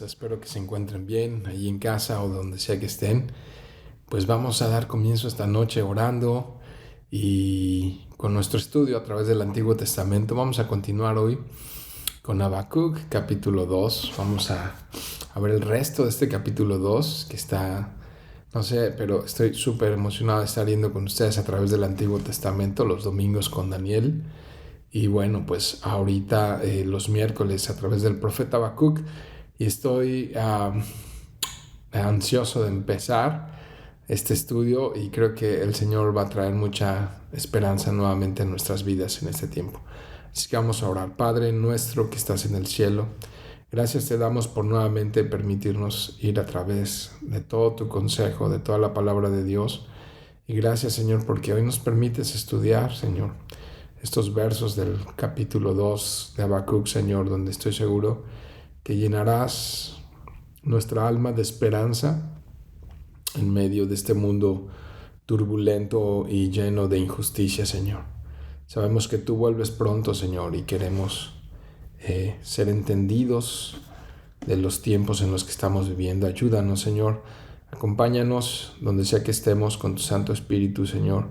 días, espero que se encuentren bien allí en casa o donde sea que estén. Pues vamos a dar comienzo esta noche orando y con nuestro estudio a través del Antiguo Testamento. Vamos a continuar hoy con Habacuc capítulo 2. Vamos a ver el resto de este capítulo 2 que está, no sé, pero estoy súper emocionado de estar yendo con ustedes a través del Antiguo Testamento los domingos con Daniel. Y bueno, pues ahorita los miércoles a través del profeta Habacuc y estoy ansioso de empezar este estudio y creo que el Señor va a traer mucha esperanza nuevamente en nuestras vidas en este tiempo. Así que vamos a orar. Padre nuestro que estás en el cielo, gracias te damos por nuevamente permitirnos ir a través de todo tu consejo, de toda la palabra de Dios. Y gracias, Señor, porque hoy nos permites estudiar, Señor, estos versos del capítulo 2 de Habacuc, Señor, donde estoy seguro que llenarás nuestra alma de esperanza en medio de este mundo turbulento y lleno de injusticia, Señor. Sabemos que tú vuelves pronto, Señor, y queremos ser entendidos de los tiempos en los que estamos viviendo. Ayúdanos, Señor. Acompáñanos donde sea que estemos con tu Santo Espíritu, Señor,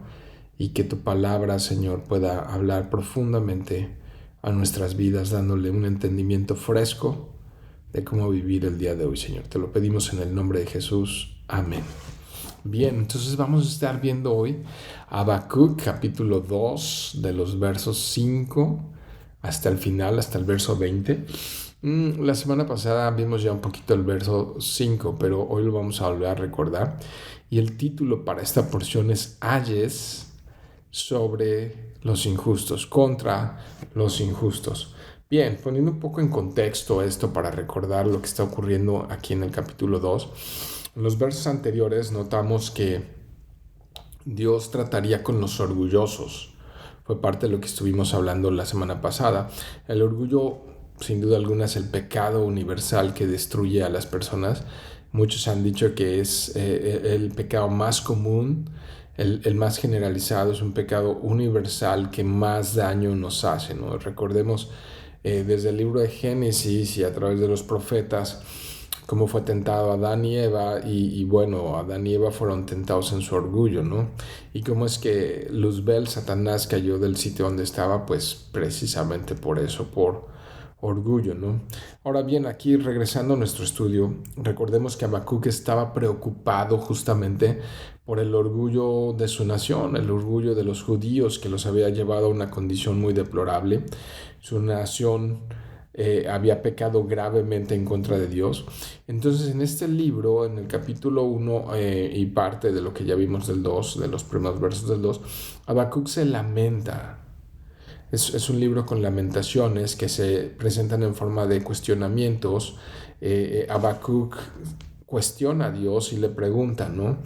y que tu palabra, Señor, pueda hablar profundamente a nuestras vidas, dándole un entendimiento fresco de cómo vivir el día de hoy, Señor. Te lo pedimos en el nombre de Jesús. Amén. Bien, entonces vamos a estar viendo hoy Habacuc capítulo 2 de los versos 5 hasta el final, hasta el verso 20. La semana pasada vimos ya un poquito el verso 5, pero hoy lo vamos a volver a recordar. Y el título para esta porción es Ayes sobre los injustos, contra los injustos. Bien, poniendo un poco en contexto esto para recordar lo que está ocurriendo aquí en el capítulo 2, en los versos anteriores notamos que Dios trataría con los orgullosos. Fue parte de lo que estuvimos hablando la semana pasada. El orgullo, sin duda alguna, es el pecado universal que destruye a las personas. Muchos han dicho que es el pecado más común, el más generalizado, es un pecado universal que más daño nos hace, ¿no? Recordemos desde el libro de Génesis y a través de los profetas cómo fue tentado Adán y Eva y bueno, Adán y Eva fueron tentados en su orgullo, ¿no? Y cómo es que Luzbel, Satanás, cayó del sitio donde estaba, pues precisamente por eso, por orgullo, ¿no? Ahora bien, aquí regresando a nuestro estudio, recordemos que Habacuc estaba preocupado justamente por el orgullo de su nación, el orgullo de los judíos que los había llevado a una condición muy deplorable. Su nación había pecado gravemente en contra de Dios. Entonces en este libro, en el capítulo 1 y parte de lo que ya vimos del 2, de los primeros versos del 2, Habacuc se lamenta. Es un libro con lamentaciones que se presentan en forma de cuestionamientos. Habacuc cuestiona a Dios y le pregunta, ¿no?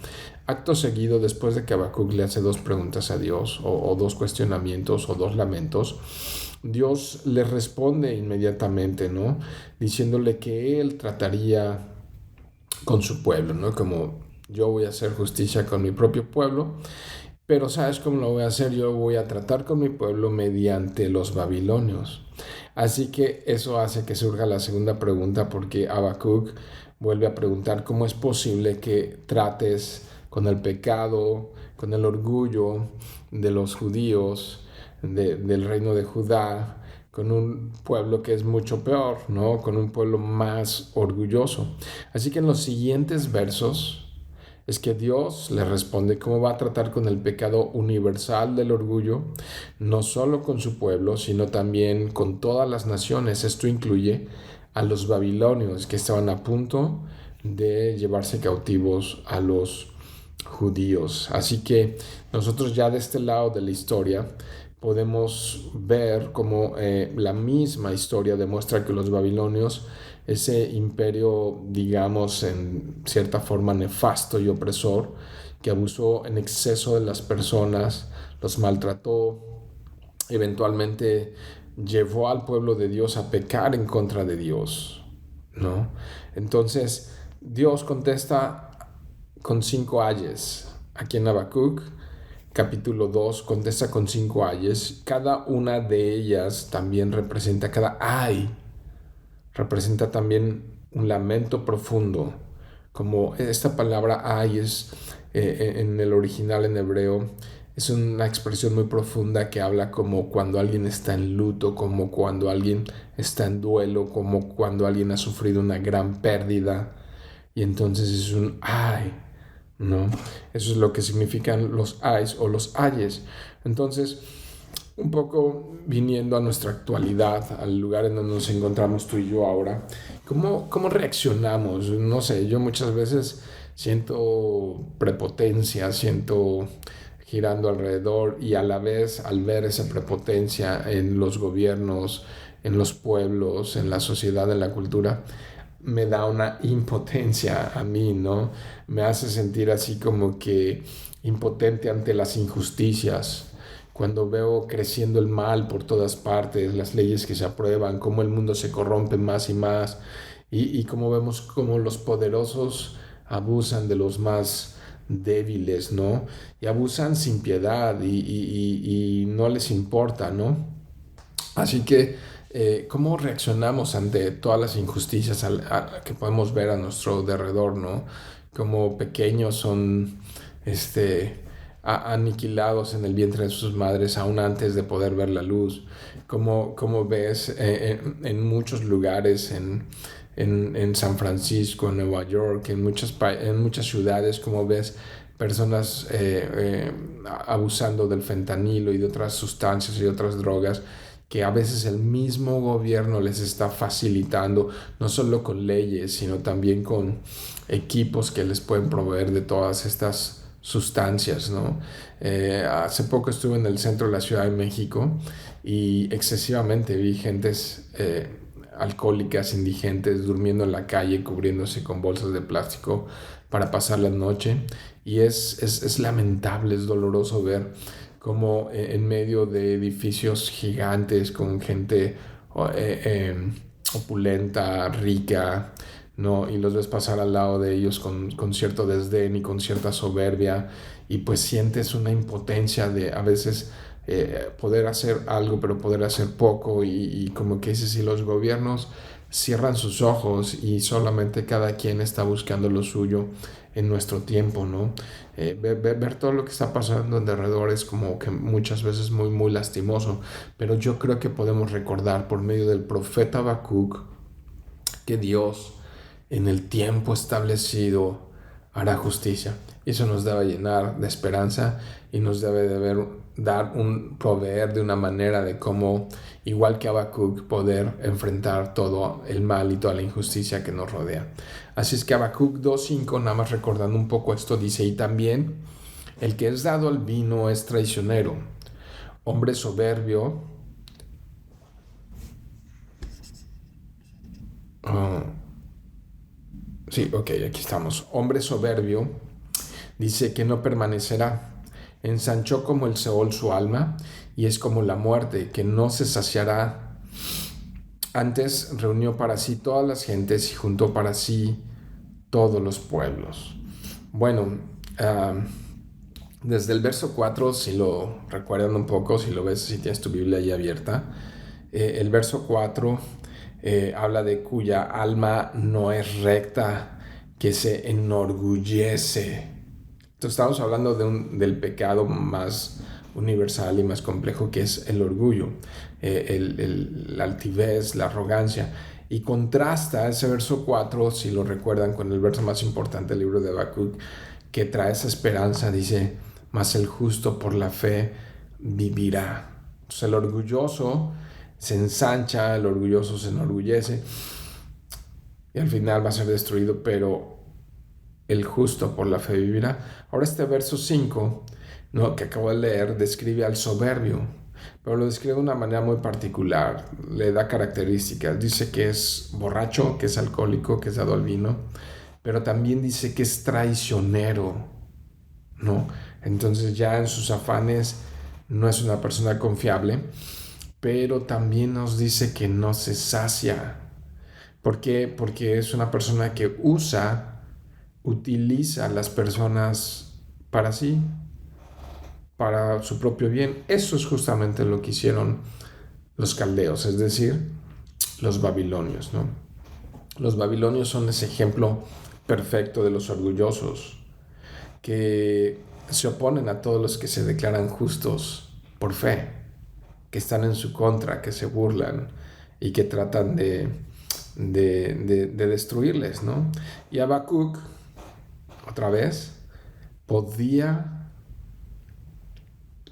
Acto seguido, después de que Habacuc le hace dos preguntas a Dios, o dos cuestionamientos, o dos lamentos, Dios le responde inmediatamente, ¿no? Diciéndole que él trataría con su pueblo, ¿no? Como yo voy a hacer justicia con mi propio pueblo, pero ¿sabes cómo lo voy a hacer? Yo voy a tratar con mi pueblo mediante los babilonios. Así que eso hace que surja la segunda pregunta, porque Habacuc vuelve a preguntar cómo es posible que trates con el pecado, con el orgullo de los judíos, del reino de Judá, con un pueblo que es mucho peor, ¿no? Con un pueblo más orgulloso. Así que en los siguientes versos es que Dios le responde cómo va a tratar con el pecado universal del orgullo, no solo con su pueblo, sino también con todas las naciones. Esto incluye a los babilonios que estaban a punto de llevarse cautivos a los judíos. Así que nosotros ya de este lado de la historia podemos ver cómo la misma historia demuestra que los babilonios, ese imperio, digamos, en cierta forma nefasto y opresor, que abusó en exceso de las personas, los maltrató, eventualmente llevó al pueblo de Dios a pecar en contra de Dios, ¿no? Entonces, Dios contesta con 5 ayes. Aquí en Habacuc, capítulo 2, contesta con 5 ayes. Cada una de ellas también representa, cada ay representa también un lamento profundo, como esta palabra ay es en el original en hebreo, es una expresión muy profunda que habla como cuando alguien está en luto, como cuando alguien está en duelo, como cuando alguien ha sufrido una gran pérdida. Y entonces es un ay, ¿no? Eso es lo que significan los ayes o los ayes. Entonces, un poco viniendo a nuestra actualidad, al lugar en donde nos encontramos tú y yo ahora, ¿cómo reaccionamos? No sé, yo muchas veces siento prepotencia, siento girando alrededor y a la vez al ver esa prepotencia en los gobiernos, en los pueblos, en la sociedad, en la cultura, me da una impotencia a mí, ¿no? Me hace sentir así como que impotente ante las injusticias. Cuando veo creciendo el mal por todas partes, las leyes que se aprueban, cómo el mundo se corrompe más y más, y cómo vemos cómo los poderosos abusan de los más débiles, ¿no? Y abusan sin piedad y no les importa, ¿no? Así que, ¿cómo reaccionamos ante todas las injusticias que podemos ver a nuestro derredor, ¿no? Como pequeños son este, aniquilados en el vientre de sus madres aún antes de poder ver la luz. Como ves en muchos lugares, en San Francisco, en Nueva York, en muchas ciudades, como ves personas abusando del fentanilo y de otras sustancias y de otras drogas que a veces el mismo gobierno les está facilitando, no solo con leyes, sino también con equipos que les pueden proveer de todas estas sustancias, ¿no? Hace poco estuve en el centro de la Ciudad de México y excesivamente vi gentes alcohólicas, indigentes, durmiendo en la calle, cubriéndose con bolsas de plástico para pasar la noche. Y es lamentable, es doloroso ver como en medio de edificios gigantes con gente opulenta, rica, ¿no? Y los ves pasar al lado de ellos con cierto desdén y con cierta soberbia y pues sientes una impotencia de a veces poder hacer algo pero poder hacer poco y como que dices si los gobiernos cierran sus ojos y solamente cada quien está buscando lo suyo en nuestro tiempo, ¿no? Ver todo lo que está pasando en alrededor es como que muchas veces muy, muy lastimoso, pero yo creo que podemos recordar por medio del profeta Habacuc que Dios en el tiempo establecido hará justicia. Y eso nos debe llenar de esperanza y nos debe proveer de una manera de cómo, igual que Habacuc, poder enfrentar todo el mal y toda la injusticia que nos rodea. Así es que Habacuc 2:5, nada más recordando un poco esto, dice, y también el que es dado al vino es traicionero, hombre soberbio, uh, sí, ok, aquí estamos, hombre soberbio, dice que no permanecerá. Ensanchó como el Seol su alma y es como la muerte que no se saciará. Antes reunió para sí todas las gentes y juntó para sí todos los pueblos. Bueno, desde el verso 4, si lo recuerdan un poco, si lo ves, si tienes tu Biblia ahí abierta, el verso 4 habla de cuya alma no es recta, que se enorgullece. Entonces estamos hablando del pecado más universal y más complejo que es el orgullo, la altivez, la arrogancia. Y contrasta ese verso 4, si lo recuerdan, con el verso más importante del libro de Habacuc, que trae esa esperanza, dice, mas el justo por la fe vivirá. Entonces el orgulloso se ensancha, el orgulloso se enorgullece y al final va a ser destruido, pero el justo por la fe vivirá. Ahora este verso 5, ¿no?, que acabo de leer, describe al soberbio, pero lo describe de una manera muy particular, le da características, dice que es borracho, que es alcohólico, que es dado al vino, pero también dice que es traicionero, ¿no? Entonces ya en sus afanes no es una persona confiable, pero también nos dice que no se sacia. ¿Por qué? Porque es una persona que utiliza a las personas para sí, para su propio bien. Eso es justamente lo que hicieron los caldeos, es decir, los babilonios, ¿no? Los babilonios son ese ejemplo perfecto de los orgullosos que se oponen a todos los que se declaran justos por fe, que están en su contra, que se burlan y que tratan de destruirles, ¿no? Y Habacuc, otra vez, podía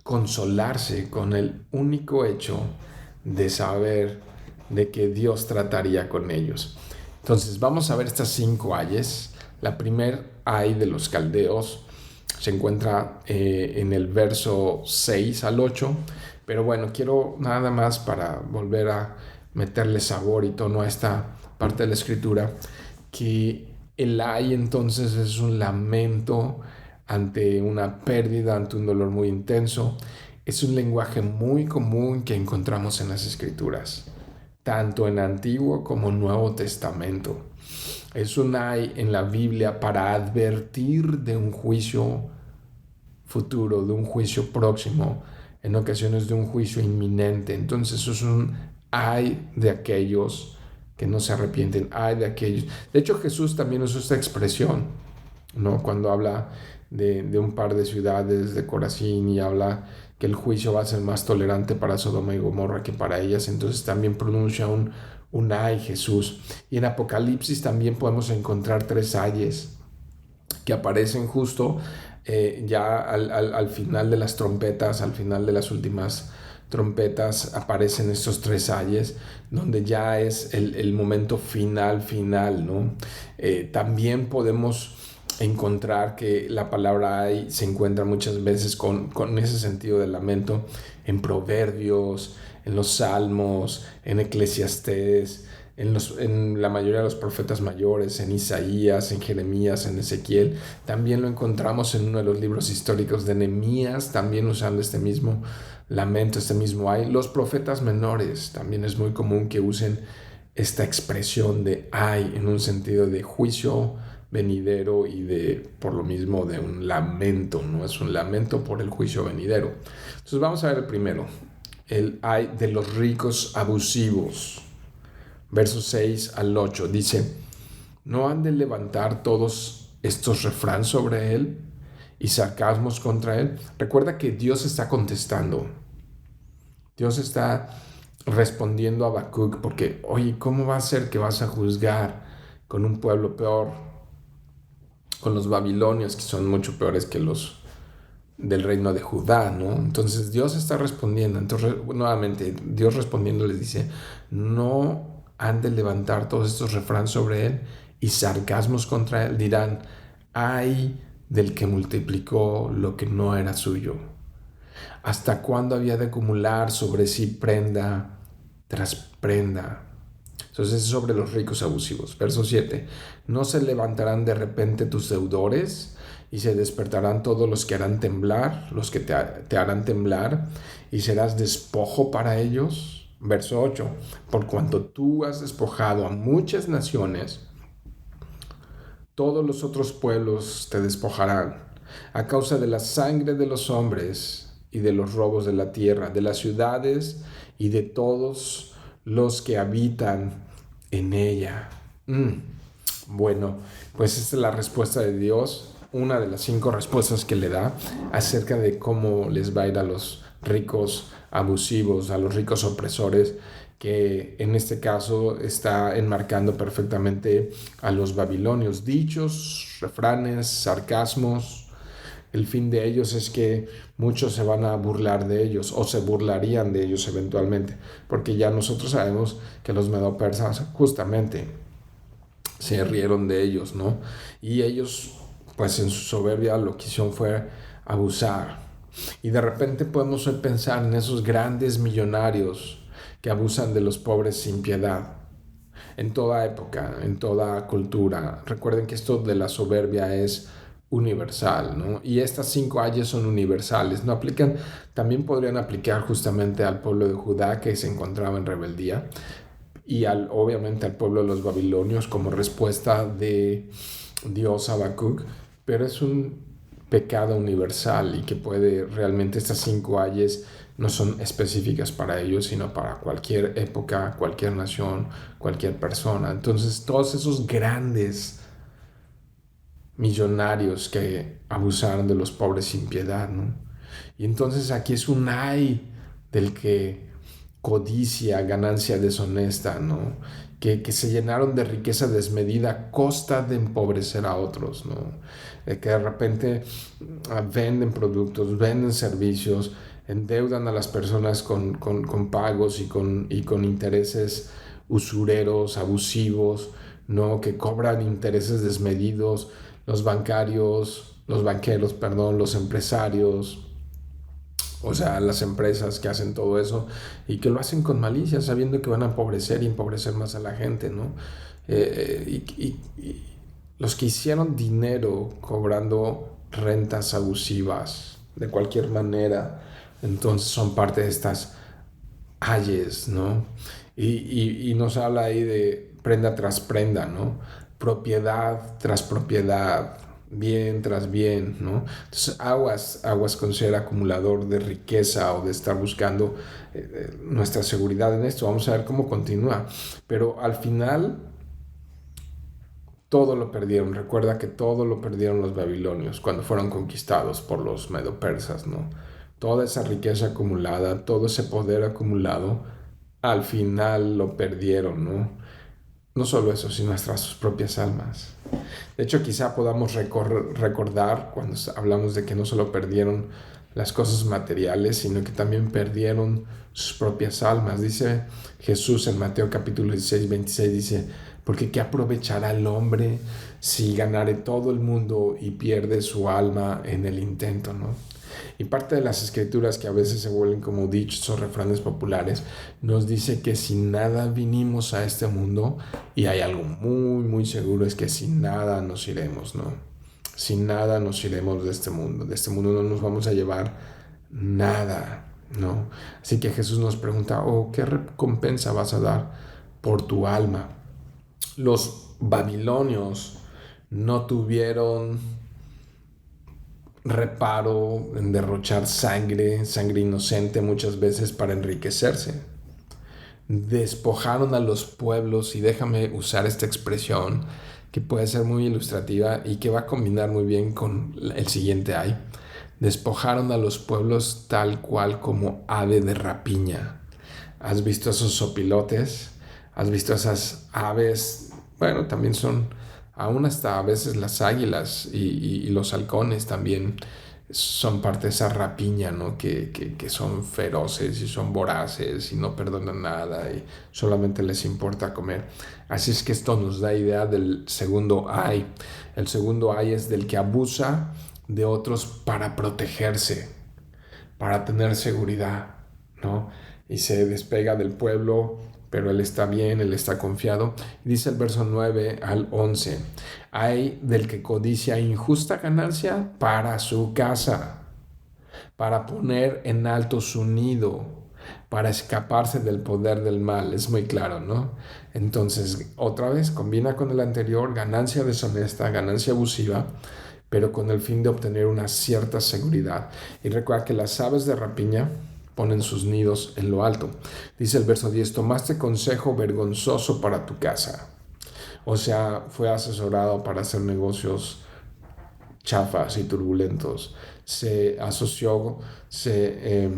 consolarse con el único hecho de saber de que Dios trataría con ellos. Entonces vamos a ver estas 5 ayes. La primera ay de los caldeos se encuentra en el verso 6 al 8, pero bueno, quiero nada más para volver a meterle sabor y tono a esta parte de la escritura, que el ay entonces es un lamento ante una pérdida, ante un dolor muy intenso. Es un lenguaje muy común que encontramos en las escrituras, tanto en Antiguo como Nuevo Testamento. Es un ay en la Biblia para advertir de un juicio futuro, de un juicio próximo, en ocasiones de un juicio inminente. Entonces eso es un ay de aquellos que no se arrepienten, ay de aquellos. De hecho, Jesús también usó esta expresión, ¿no? Cuando habla de un par de ciudades de Corazín y habla que el juicio va a ser más tolerante para Sodoma y Gomorra que para ellas, entonces también pronuncia un ay Jesús. Y en Apocalipsis también podemos encontrar 3 ayes que aparecen justo ya al final de las trompetas, al final de las últimas trompetas, aparecen estos 3 ayes, donde ya es el momento final, ¿no? También podemos encontrar que la palabra ay se encuentra muchas veces con ese sentido de lamento en Proverbios, en los Salmos, en Eclesiastés, en la mayoría de los profetas mayores, en Isaías, en Jeremías, en Ezequiel. También lo encontramos en uno de los libros históricos de Nehemías, también usando este mismo lamento, este mismo ay. Los profetas menores también es muy común que usen esta expresión de ay en un sentido de juicio venidero y de, por lo mismo, de un lamento, ¿no? Es un lamento por el juicio venidero. Entonces vamos a ver el primero, el ay de los ricos abusivos. Versos 6 al 8 dice, ¿no han de levantar todos estos refranes sobre él y sarcasmos contra él? Recuerda que Dios está contestando. Dios está respondiendo a Habacuc porque, oye, ¿cómo va a ser que vas a juzgar con un pueblo peor? Con los babilonios, que son mucho peores que los del reino de Judá, ¿no? Entonces Dios está respondiendo. Entonces, nuevamente, Dios respondiendo les dice, no han de levantar todos estos refranes sobre él y sarcasmos contra él. Dirán, ay del que multiplicó lo que no era suyo. ¿Hasta cuándo había de acumular sobre sí prenda tras prenda? Entonces es sobre los ricos abusivos. Verso 7. ¿No se levantarán de repente tus deudores y se despertarán todos los que harán temblar, los que te harán temblar y serás despojo para ellos? Verso 8. Por cuanto tú has despojado a muchas naciones, todos los otros pueblos te despojarán a causa de la sangre de los hombres y de los robos de la tierra, de las ciudades y de todos los que habitan en ella. Bueno, pues esta es la respuesta de Dios, una de las 5 respuestas que le da acerca de cómo les va a ir a los ricos abusivos, a los ricos opresores, que en este caso está enmarcando perfectamente a los babilonios. Dichos, refranes, sarcasmos. El fin de ellos es que muchos se van a burlar de ellos o se burlarían de ellos eventualmente, porque ya nosotros sabemos que los medo-persas justamente se rieron de ellos, ¿no? Y ellos, pues en su soberbia, lo que hicieron fue abusar. Y de repente podemos hoy pensar en esos grandes millonarios que abusan de los pobres sin piedad. En toda época, en toda cultura. Recuerden que esto de la soberbia es universal, ¿no? Y estas 5 ayes son universales, ¿no? Aplican, también podrían aplicar justamente al pueblo de Judá que se encontraba en rebeldía y obviamente al pueblo de los babilonios como respuesta de Dios a Habacuc, pero es un pecado universal y que puede realmente estas 5 ayes no son específicas para ellos, sino para cualquier época, cualquier nación, cualquier persona. Entonces, todos esos grandes millonarios que abusaron de los pobres sin piedad, ¿no? Y entonces aquí es un ay del que codicia, ganancia deshonesta, ¿no? Que se llenaron de riqueza desmedida a costa de empobrecer a otros, ¿no? Que de repente venden productos, venden servicios, endeudan a las personas con pagos y con intereses usureros, abusivos, ¿no? Que cobran intereses desmedidos, los banqueros, perdón, los empresarios, o sea, las empresas que hacen todo eso y que lo hacen con malicia, sabiendo que van a empobrecer y empobrecer más a la gente, ¿no? Y los que hicieron dinero cobrando rentas abusivas de cualquier manera, entonces son parte de estas ayes, ¿no? Y nos habla ahí de prenda tras prenda, ¿no? Propiedad tras propiedad, bien tras bien, ¿no? Entonces, aguas con ser acumulador de riqueza o de estar buscando nuestra seguridad en esto. Vamos a ver cómo continúa. Pero al final, todo lo perdieron. Recuerda que todo lo perdieron los babilonios cuando fueron conquistados por los medo-persas, ¿no? Toda esa riqueza acumulada, todo ese poder acumulado, al final lo perdieron, ¿no? No solo eso, sino hasta sus propias almas. De hecho, quizá podamos recordar cuando hablamos de que no solo perdieron las cosas materiales, sino que también perdieron sus propias almas. Dice Jesús en Mateo capítulo 16, 26, dice, porque ¿qué aprovechará el hombre si ganare todo el mundo y pierde su alma en el intento, ¿no? Y parte de las escrituras que a veces se vuelven como dichos o refranes populares, nos dice que sin nada vinimos a este mundo y hay algo muy, muy seguro, es que sin nada nos iremos, ¿no? Sin nada nos iremos de este mundo no nos vamos a llevar nada, ¿no? Así que Jesús nos pregunta, oh, ¿qué recompensa vas a dar por tu alma? Los babilonios no tuvieron reparo en derrochar sangre inocente muchas veces para enriquecerse. Despojaron a los pueblos, y déjame usar esta expresión que puede ser muy ilustrativa y que va a combinar muy bien con el siguiente ay. Despojaron a los pueblos tal cual como ave de rapiña. ¿Has visto esos sopilotes? ¿Has visto esas aves? Bueno, también son aún hasta a veces las águilas y los halcones también son parte de esa rapiña, ¿no? Que son feroces y son voraces y no perdonan nada y solamente les importa comer. Así es que esto nos da idea del segundo ay. El segundo ay es del que abusa de otros para protegerse, para tener seguridad, ¿no? Y se despega del pueblo, pero él está bien, él está confiado. Dice el verso 9 al 11, hay del que codicia injusta ganancia para su casa, para poner en alto su nido, para escaparse del poder del mal. Es muy claro, ¿no? Entonces, otra vez, combina con el anterior, ganancia deshonesta, ganancia abusiva, pero con el fin de obtener una cierta seguridad. Y recuerda que las aves de rapiña ponen sus nidos en lo alto. Dice el verso 10, tomaste consejo vergonzoso para tu casa. O sea, fue asesorado para hacer negocios chafas y turbulentos. Se asoció, se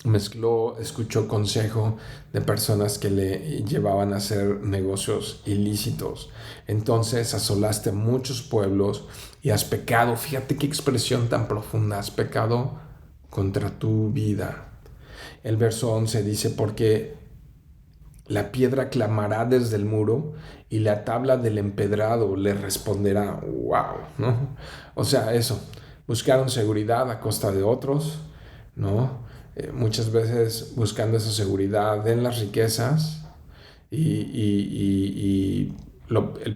mezcló, escuchó consejo de personas que le llevaban a hacer negocios ilícitos. Entonces asolaste muchos pueblos y has pecado. Fíjate qué expresión tan profunda. Has pecado contra tu vida. El verso 11 dice, porque la piedra clamará desde el muro y la tabla del empedrado le responderá. ¡Wow! ¿No? O sea, eso. Buscaron seguridad a costa de otros, ¿no? Muchas veces buscando esa seguridad en las riquezas el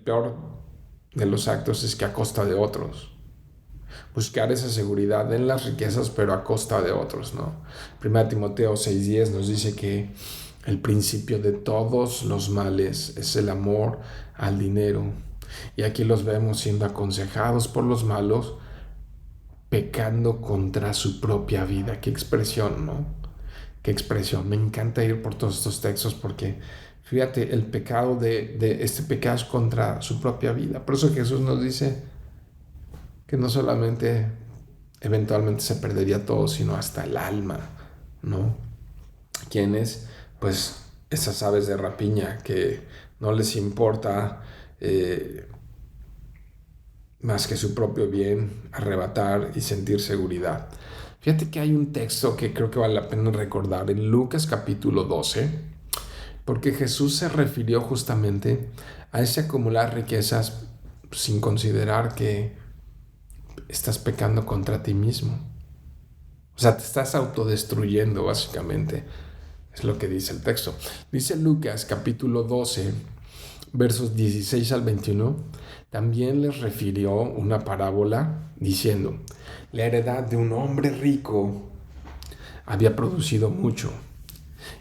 peor de los actos es que a costa de otros. Buscar esa seguridad en las riquezas, pero a costa de otros, ¿no? 1 Timoteo 6:10 nos dice que el principio de todos los males es el amor al dinero. Y aquí los vemos siendo aconsejados por los malos, pecando contra su propia vida. Qué expresión, ¿no? Qué expresión. Me encanta ir por todos estos textos porque, fíjate, el pecado de este pecado es contra su propia vida. Por eso Jesús nos dice que no solamente eventualmente se perdería todo, sino hasta el alma, ¿no? Quienes, pues, esas aves de rapiña que no les importa más que su propio bien, arrebatar y sentir seguridad. Fíjate que hay un texto que creo que vale la pena recordar en Lucas capítulo 12, porque Jesús se refirió justamente a ese acumular riquezas sin considerar que estás pecando contra ti mismo. O sea, te estás autodestruyendo básicamente. Es lo que dice el texto. Dice Lucas capítulo 12, versos 16 al 21. También les refirió una parábola diciendo: la heredad de un hombre rico había producido mucho.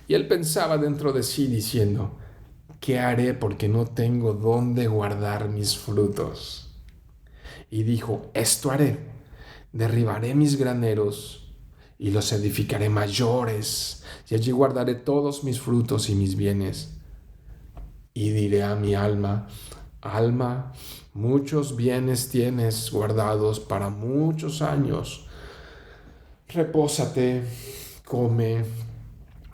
Y él pensaba dentro de sí diciendo: ¿qué haré porque no tengo dónde guardar mis frutos? Y dijo: esto haré, derribaré mis graneros y los edificaré mayores, y allí guardaré todos mis frutos y mis bienes. Y diré a mi alma: alma, muchos bienes tienes guardados para muchos años. Repósate, come,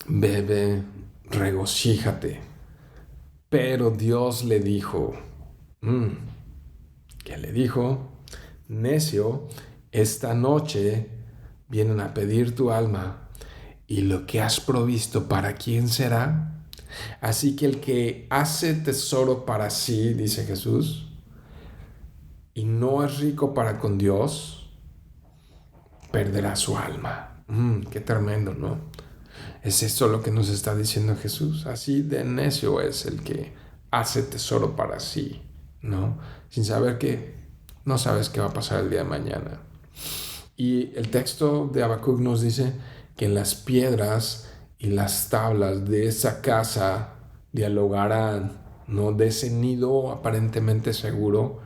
bebe, regocíjate. Pero Dios le dijo, ¿qué le dijo? Necio, esta noche vienen a pedir tu alma, y lo que has provisto, ¿para quién será? Así que el que hace tesoro para sí, dice Jesús, y no es rico para con Dios, perderá su alma. Qué tremendo, ¿no? Es esto lo que nos está diciendo Jesús. Así de necio es el que hace tesoro para sí, ¿no? Sin saber que no sabes qué va a pasar el día de mañana. Y el texto de Habacuc nos dice que las piedras y las tablas de esa casa dialogarán, ¿no? De ese nido aparentemente seguro,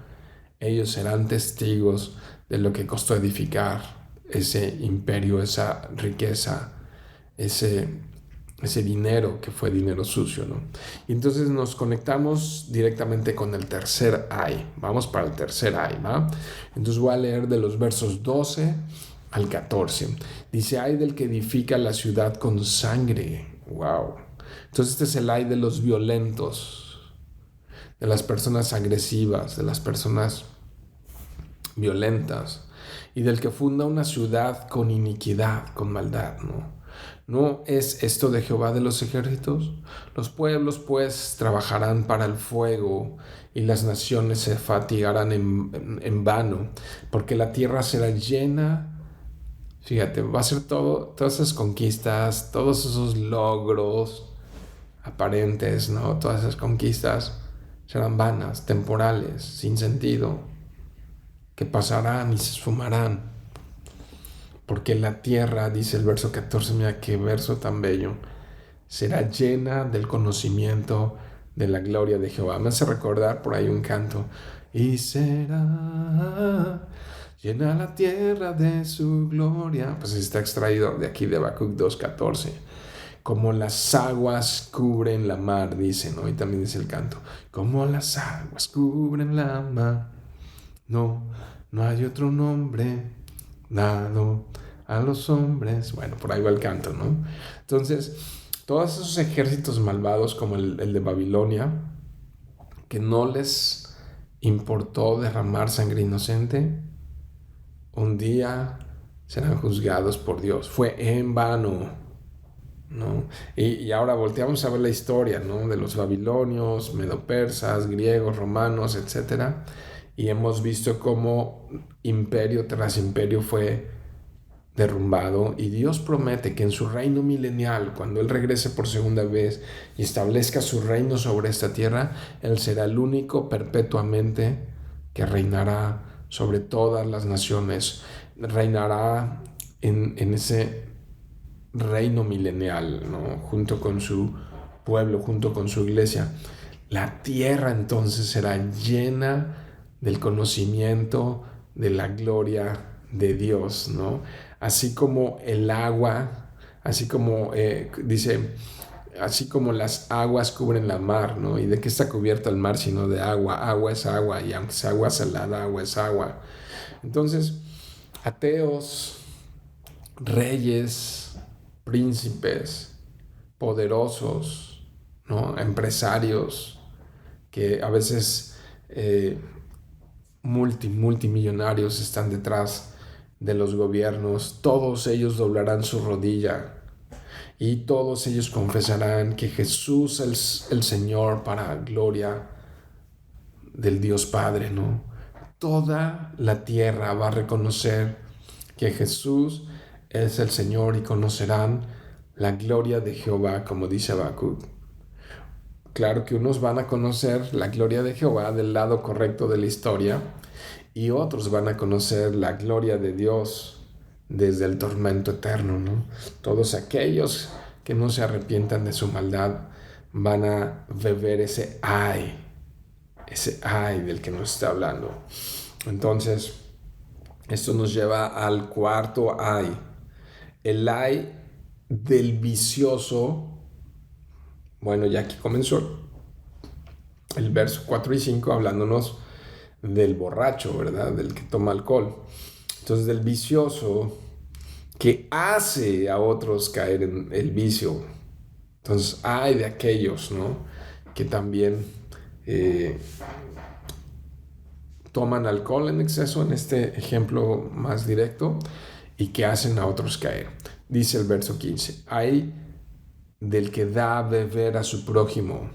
ellos serán testigos de lo que costó edificar ese imperio, esa riqueza, ese dinero que fue dinero sucio, ¿no? Y entonces nos conectamos directamente con el tercer ay. Vamos para el tercer ay, ¿va? Entonces voy a leer de los versos 12 al 14. Dice: ay del que edifica la ciudad con sangre. Wow. Entonces este es el ay de los violentos, de las personas agresivas, de las personas violentas, y del que funda una ciudad con iniquidad, con maldad, ¿no? ¿No es esto de Jehová de los ejércitos? Los pueblos, pues, trabajarán para el fuego, y las naciones se fatigarán en vano, porque la tierra será llena. Fíjate, va a ser todas esas conquistas, todos esos logros aparentes, ¿no? Todas esas conquistas serán vanas, temporales, sin sentido, que pasarán y se esfumarán. Porque la tierra, dice el verso 14, mira qué verso tan bello, será llena del conocimiento de la gloria de Jehová. Me hace recordar por ahí un canto: y será llena la tierra de su gloria. Pues está extraído de aquí de Habacuc 2:14. Como las aguas cubren la mar, dice, ¿no? Y también dice el canto: como las aguas cubren la mar, no hay otro nombre dado a los hombres. Bueno, por ahí va el canto, ¿no? Entonces, todos esos ejércitos malvados como el de Babilonia, que no les importó derramar sangre inocente, un día serán juzgados por Dios. Fue en vano, ¿no? Y ahora volteamos a ver la historia, ¿no? De los babilonios, medopersas, griegos, romanos, etcétera, y hemos visto cómo imperio tras imperio fue derrumbado, y Dios promete que en su reino milenial, cuando Él regrese por segunda vez y establezca su reino sobre esta tierra, Él será el único perpetuamente que reinará sobre todas las naciones, reinará en ese reino milenial, ¿no? Junto con su pueblo, junto con su iglesia. La tierra entonces será llena del conocimiento de la gloria de Dios, ¿no? Así como el agua, así como dice, así como las aguas cubren la mar, ¿no? ¿Y de qué está cubierto el mar sino de agua? Agua es agua, y aunque sea agua salada, agua es agua. Entonces, ateos, reyes, príncipes, poderosos, ¿no? Empresarios que a veces multimillonarios están detrás de los gobiernos, todos ellos doblarán su rodilla y todos ellos confesarán que Jesús es el Señor para gloria del Dios Padre, ¿no? Toda la tierra va a reconocer que Jesús es el Señor y conocerán la gloria de Jehová, como dice Habacuc. Claro que unos van a conocer la gloria de Jehová del lado correcto de la historia y otros van a conocer la gloria de Dios desde el tormento eterno, ¿no? Todos aquellos que no se arrepientan de su maldad van a beber ese ay del que nos está hablando. Entonces, esto nos lleva al cuarto ay. El ay del vicioso. Bueno, ya aquí comenzó el verso 4 y 5 hablándonos del borracho, ¿verdad? Del que toma alcohol. Entonces, del vicioso que hace a otros caer en el vicio. Entonces, hay de aquellos, ¿no? Que también toman alcohol en exceso, en este ejemplo más directo, y que hacen a otros caer. Dice el verso 15, hay del que da a beber a su prójimo.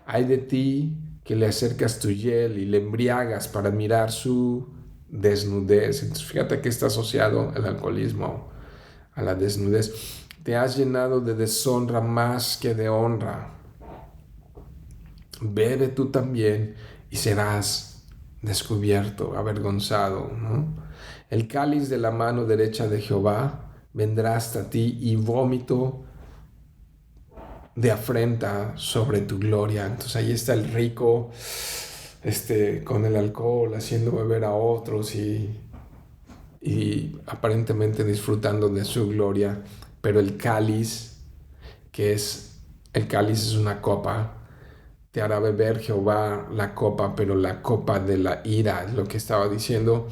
Hay de ti que le acercas tu hiel y le embriagas para mirar su desnudez. Entonces, fíjate que está asociado el alcoholismo a la desnudez. Te has llenado de deshonra más que de honra. Bebe tú también y serás descubierto, avergonzado, ¿no? El cáliz de la mano derecha de Jehová vendrá hasta ti y vómito de afrenta sobre tu gloria. Entonces ahí está el rico con el alcohol haciendo beber a otros y aparentemente disfrutando de su gloria, pero el cáliz es una copa, te hará beber Jehová la copa, pero la copa de la ira, es lo que estaba diciendo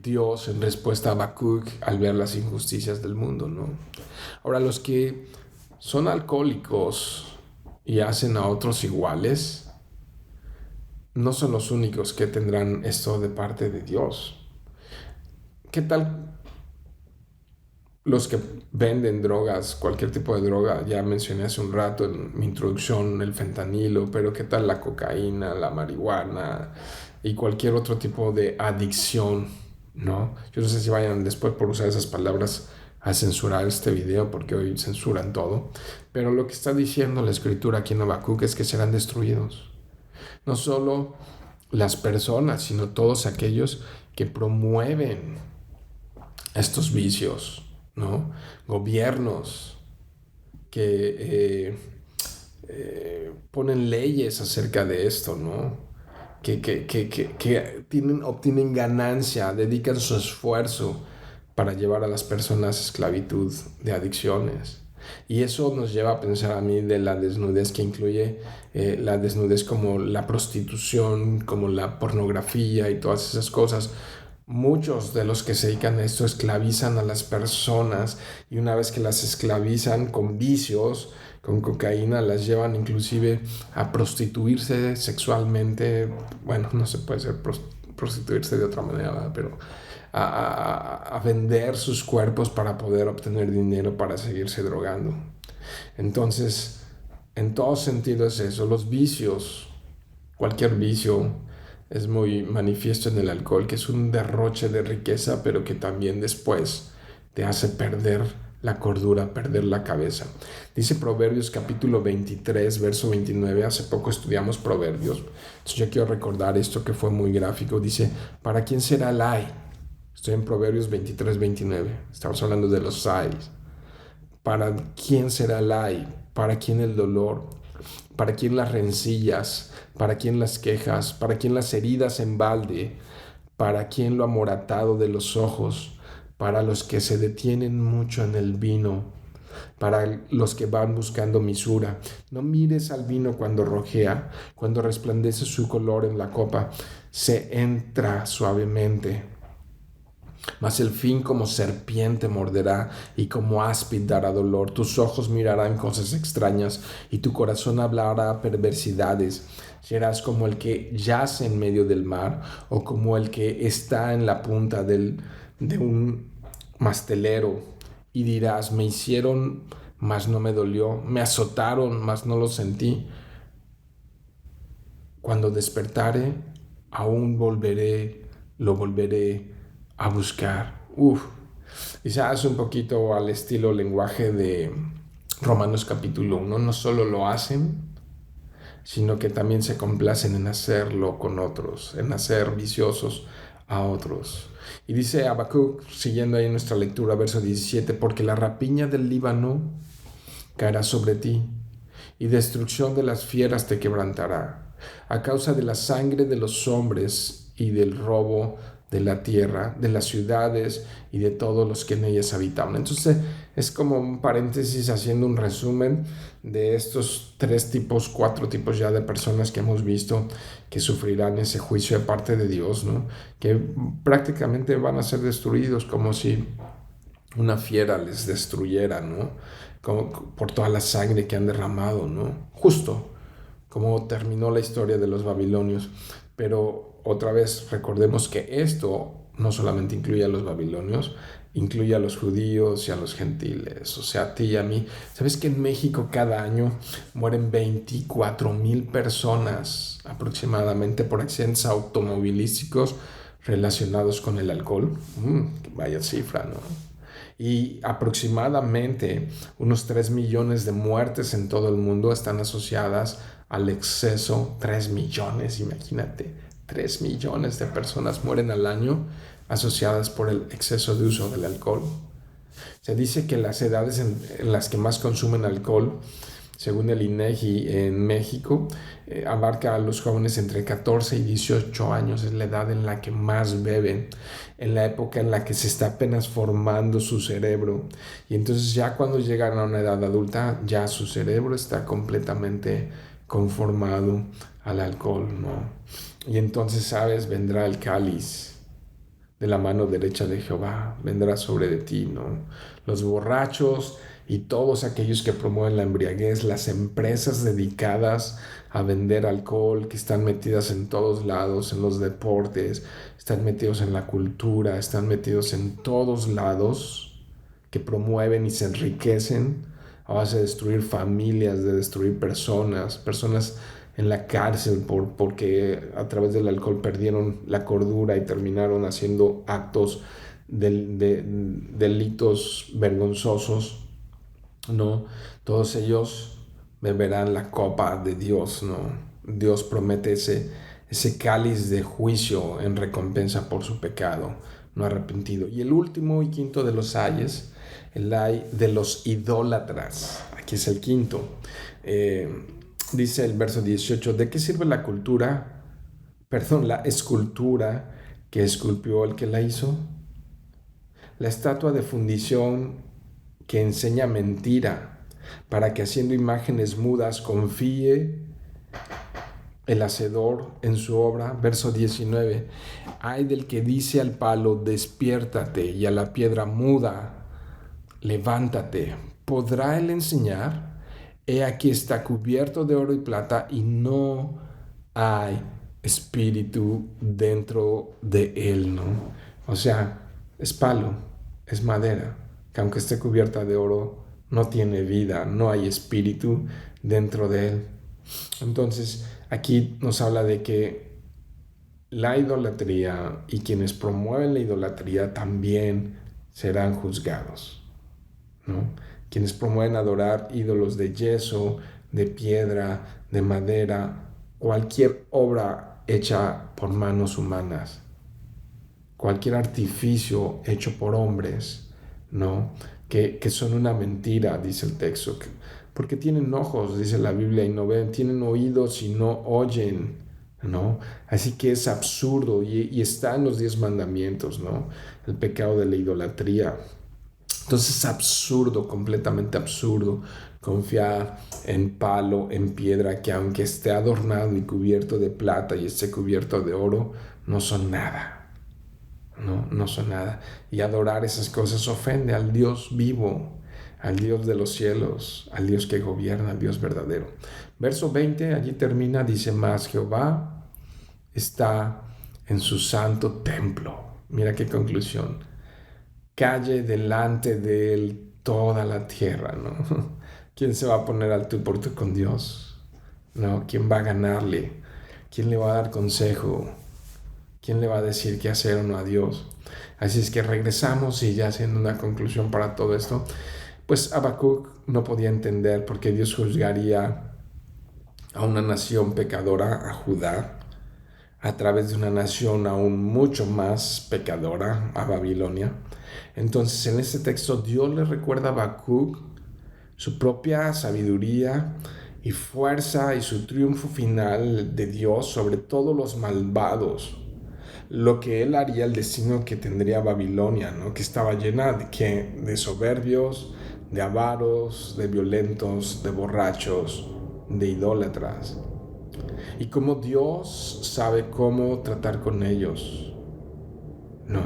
Dios en respuesta a Habacuc al ver las injusticias del mundo, ¿no? Ahora, los que son alcohólicos y hacen a otros iguales, no son los únicos que tendrán esto de parte de Dios. ¿Qué tal los que venden drogas, cualquier tipo de droga? Ya mencioné hace un rato en mi introducción el fentanilo, pero ¿qué tal la cocaína, la marihuana y cualquier otro tipo de adicción, ¿no? Yo no sé si vayan después por usar esas palabras a censurar este video, porque hoy censuran todo, pero lo que está diciendo la escritura aquí en Habacuc es que serán destruidos. No solo las personas, sino todos aquellos que promueven estos vicios, ¿no? Gobiernos que ponen leyes acerca de esto, ¿no? Que obtienen ganancia, dedican su esfuerzo para llevar a las personas a esclavitud de adicciones. Y eso nos lleva a pensar a mí de la desnudez que incluye la desnudez como la prostitución, como la pornografía y todas esas cosas. Muchos de los que se dedican a esto esclavizan a las personas y una vez que las esclavizan con vicios, con cocaína, las llevan inclusive a prostituirse sexualmente. Bueno, no se puede ser prostituirse de otra manera, ¿verdad? Pero a vender sus cuerpos para poder obtener dinero para seguirse drogando. Entonces, en todo sentido es eso. Los vicios, cualquier vicio, es muy manifiesto en el alcohol, que es un derroche de riqueza, pero que también después te hace perder la cordura, perder la cabeza. Dice Proverbios capítulo 23, verso 29, hace poco estudiamos Proverbios, entonces yo quiero recordar esto que fue muy gráfico. Dice, ¿para quién será el ay? Estoy en Proverbios 23, 29, estamos hablando de los ayes. ¿Para quién será el ay? ¿Para quién el dolor? ¿Para quién las rencillas? ¿Para quién las quejas? ¿Para quién las heridas en balde? para quien lo amoratado de los ojos, para los que se detienen mucho en el vino, para los que van buscando misura. No mires al vino cuando rojea, cuando resplandece su color en la copa, se entra suavemente. Mas el fin como serpiente morderá y como áspid dará dolor. Tus ojos mirarán cosas extrañas y tu corazón hablará perversidades. Serás como el que yace en medio del mar o como el que está en la punta de un mastelero y dirás, me hicieron, mas no me dolió, me azotaron, mas no lo sentí. Cuando despertare, aún lo volveré a buscar. Quizás un poquito al estilo lenguaje de Romanos capítulo 1. No solo lo hacen, sino que también se complacen en hacerlo con otros, en hacer viciosos a otros. Y dice Habacuc, siguiendo ahí nuestra lectura, verso 17, porque la rapiña del Líbano caerá sobre ti, y destrucción de las fieras te quebrantará, a causa de la sangre de los hombres y del robo de la tierra, de las ciudades y de todos los que en ellas habitaban. Entonces es como un paréntesis haciendo un resumen de estos cuatro tipos ya de personas que hemos visto que sufrirán ese juicio de parte de Dios, ¿no? Que prácticamente van a ser destruidos como si una fiera les destruyera, ¿no? Como por toda la sangre que han derramado, ¿no? Justo como terminó la historia de los babilonios. Pero otra vez recordemos que esto no solamente incluye a los babilonios, incluye a los judíos y a los gentiles, o sea, a ti y a mí. ¿Sabes que en México cada año mueren 24,000 personas aproximadamente por accidentes automovilísticos relacionados con el alcohol? Vaya cifra, ¿no? Y aproximadamente unos 3 millones de muertes en todo el mundo están asociadas al exceso. 3 millones, imagínate, 3 millones de personas mueren al año asociadas por el exceso de uso del alcohol. Se dice que las edades en las que más consumen alcohol, según el INEGI en México, abarca a los jóvenes entre 14 y 18 años. Es la edad en la que más beben, en la época en la que se está apenas formando su cerebro. Y entonces ya cuando llegan a una edad adulta, ya su cerebro está completamente conformado al alcohol, ¿no? Y entonces, ¿sabes? Vendrá el cáliz de la mano derecha de Jehová, vendrá sobre de ti, ¿no? Los borrachos y todos aquellos que promueven la embriaguez, las empresas dedicadas a vender alcohol, que están metidas en todos lados, en los deportes, están metidos en la cultura, están metidos en todos lados, que promueven y se enriquecen a base de destruir familias, de destruir personas en la cárcel porque a través del alcohol perdieron la cordura y terminaron haciendo actos de delitos vergonzosos, ¿no? Todos ellos beberán la copa de Dios, ¿no? Dios promete ese cáliz de juicio en recompensa por su pecado no arrepentido. Y el último y quinto de los ayes, el ay de los idólatras. Aquí es el quinto. Dice el verso 18, ¿de qué sirve la la escultura que esculpió el que la hizo? La estatua de fundición que enseña mentira, para que haciendo imágenes mudas confíe el hacedor en su obra. Verso 19, ay del que dice al palo, despiértate, y a la piedra muda, levántate. ¿Podrá él enseñar? He aquí está cubierto de oro y plata y no hay espíritu dentro de él, ¿no? O sea, es palo, es madera, que aunque esté cubierta de oro, no tiene vida, no hay espíritu dentro de él. Entonces, aquí nos habla de que la idolatría y quienes promueven la idolatría también serán juzgados, ¿no? Quienes promueven adorar ídolos de yeso, de piedra, de madera, cualquier obra hecha por manos humanas, cualquier artificio hecho por hombres, ¿no? Que son una mentira, dice el texto, porque tienen ojos, dice la Biblia, y no ven, tienen oídos y no oyen, ¿no? Así que es absurdo y está en los 10 mandamientos, ¿no? El pecado de la idolatría. Entonces es absurdo, completamente absurdo, confiar en palo, en piedra, que aunque esté adornado y cubierto de plata y esté cubierto de oro, no son nada. No son nada. Y adorar esas cosas ofende al Dios vivo, al Dios de los cielos, al Dios que gobierna, al Dios verdadero. Verso 20, allí termina, dice más, Jehová está en su santo templo. Mira qué conclusión. Calle delante de él toda la tierra, ¿no? ¿Quién se va a poner al tú por tú con Dios? ¿No? ¿Quién va a ganarle? ¿Quién le va a dar consejo? ¿Quién le va a decir qué hacer o no a Dios? Así es que regresamos y ya haciendo una conclusión para todo esto, pues Habacuc no podía entender por qué Dios juzgaría a una nación pecadora, a Judá, a través de una nación aún mucho más pecadora, a Babilonia. Entonces en este texto Dios le recuerda a Habacuc su propia sabiduría y fuerza y su triunfo final de Dios sobre todos los malvados, lo que él haría, el destino que tendría Babilonia, ¿no? Que estaba llena de soberbios, de avaros, de violentos, de borrachos, de idólatras. Y cómo Dios sabe cómo tratar con ellos. No.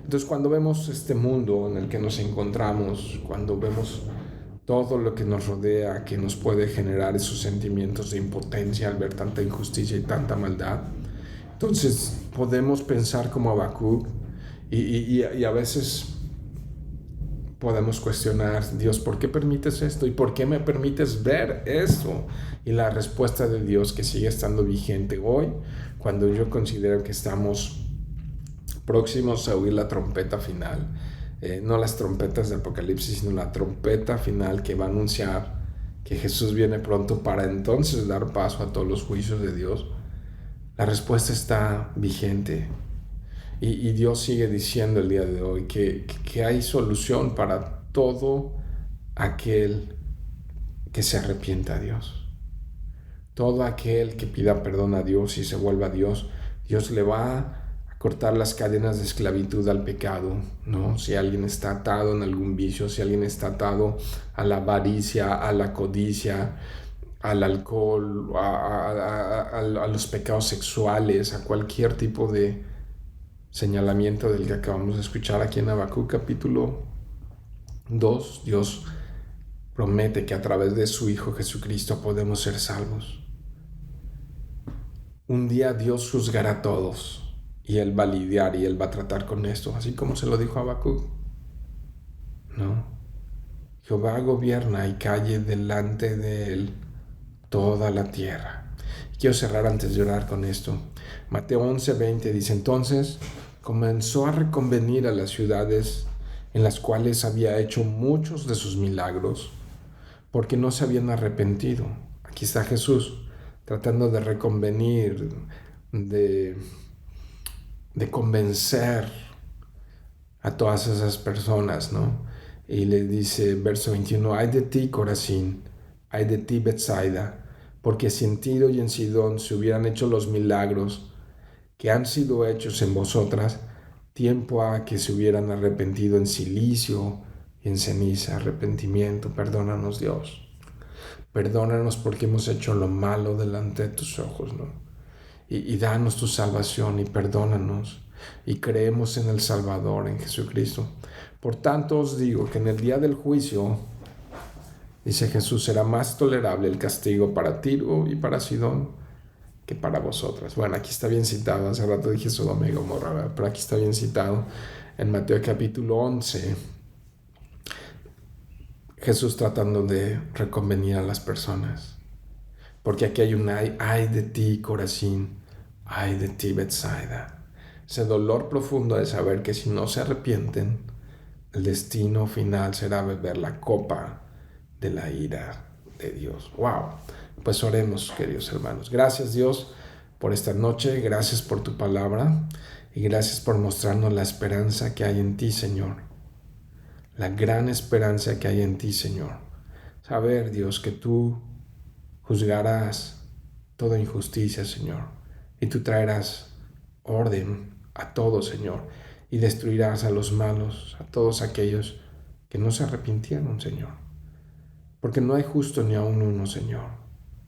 Entonces cuando vemos este mundo en el que nos encontramos, cuando vemos todo lo que nos rodea, que nos puede generar esos sentimientos de impotencia al ver tanta injusticia y tanta maldad, entonces podemos pensar como Habacuc y a veces podemos cuestionar, Dios, ¿por qué permites esto? ¿Y por qué me permites ver esto? Y la respuesta de Dios que sigue estando vigente hoy, cuando yo considero que estamos próximos a oír la trompeta final. No las trompetas de Apocalipsis, sino la trompeta final que va a anunciar que Jesús viene pronto para entonces dar paso a todos los juicios de Dios. La respuesta está vigente. Y Dios sigue diciendo el día de hoy que hay solución para todo aquel que se arrepienta a Dios. Todo aquel que pida perdón a Dios y se vuelva a Dios, Dios le va a cortar las cadenas de esclavitud al pecado, ¿no? Si alguien está atado en algún vicio, si alguien está atado a la avaricia, a la codicia, al alcohol, a los pecados sexuales, a cualquier tipo de señalamiento del que acabamos de escuchar aquí en Habacuc capítulo 2, Dios promete que a través de su Hijo Jesucristo podemos ser salvos. Un día Dios juzgará a todos y Él va a lidiar y Él va a tratar con esto, así como se lo dijo a Habacuc. No. Jehová gobierna y calle delante de Él toda la tierra. Quiero cerrar antes de orar con esto. Mateo 11:20 dice, entonces comenzó a reconvenir a las ciudades en las cuales había hecho muchos de sus milagros, porque no se habían arrepentido. Aquí está Jesús tratando de reconvenir, de convencer a todas esas personas, ¿no? Y le dice, verso 21, ay de ti, Corazín, ay de ti, Betsaida, porque si en Tiro y en Sidón se hubieran hecho los milagros que han sido hechos en vosotras, tiempo a que se hubieran arrepentido en silicio y en ceniza. Arrepentimiento, perdónanos, Dios. Perdónanos porque hemos hecho lo malo delante de tus ojos, ¿no? Y danos tu salvación y perdónanos. Y creemos en el Salvador, en Jesucristo. Por tanto os digo que en el día del juicio, dice Jesús, será más tolerable el castigo para Tiro y para Sidón que para vosotras. Bueno, aquí está bien citado, hace rato dije Sodoma y Gomorra, pero aquí está bien citado en Mateo capítulo 11, Jesús tratando de reconvenir a las personas. Porque aquí hay un ay de ti, Corazín, ay de ti, Betsaida. Ese dolor profundo de saber que si no se arrepienten, el destino final será beber la copa de la ira de Dios. ¡Wow! Pues oremos, queridos hermanos. Gracias, Dios, por esta noche. Gracias por tu palabra. Y gracias por mostrarnos la esperanza que hay en ti, Señor. La gran esperanza que hay en ti, Señor. Saber, Dios, que tú juzgarás toda injusticia, Señor. y tú traerás orden a todo, Señor, y destruirás a los malos, a todos aquellos que no se arrepintieron, Señor. Porque no hay justo ni aun uno, Señor,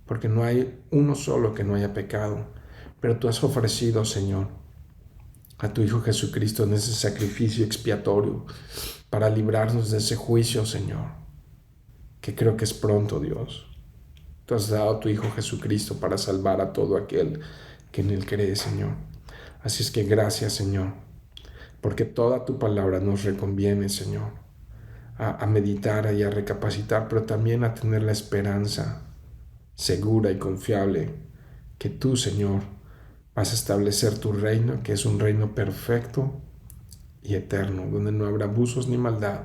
porque no hay uno solo que no haya pecado, pero tú has ofrecido, Señor, a tu Hijo Jesucristo en ese sacrificio expiatorio para librarnos de ese juicio, Señor, que creo que es pronto, Dios. Tú has dado a tu Hijo Jesucristo para salvar a todo aquel que en Él cree, Señor. Así es que gracias, Señor, porque toda tu palabra nos reconviene, Señor, a meditar y a recapacitar, pero también a tener la esperanza segura y confiable que tú, Señor, vas a establecer tu reino, que es un reino perfecto y eterno, donde no habrá abusos ni maldad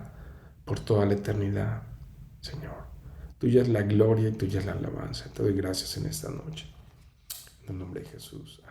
por toda la eternidad, Señor. Tuya es la gloria y tuya es la alabanza. Te doy gracias en esta noche. En el nombre de Jesús.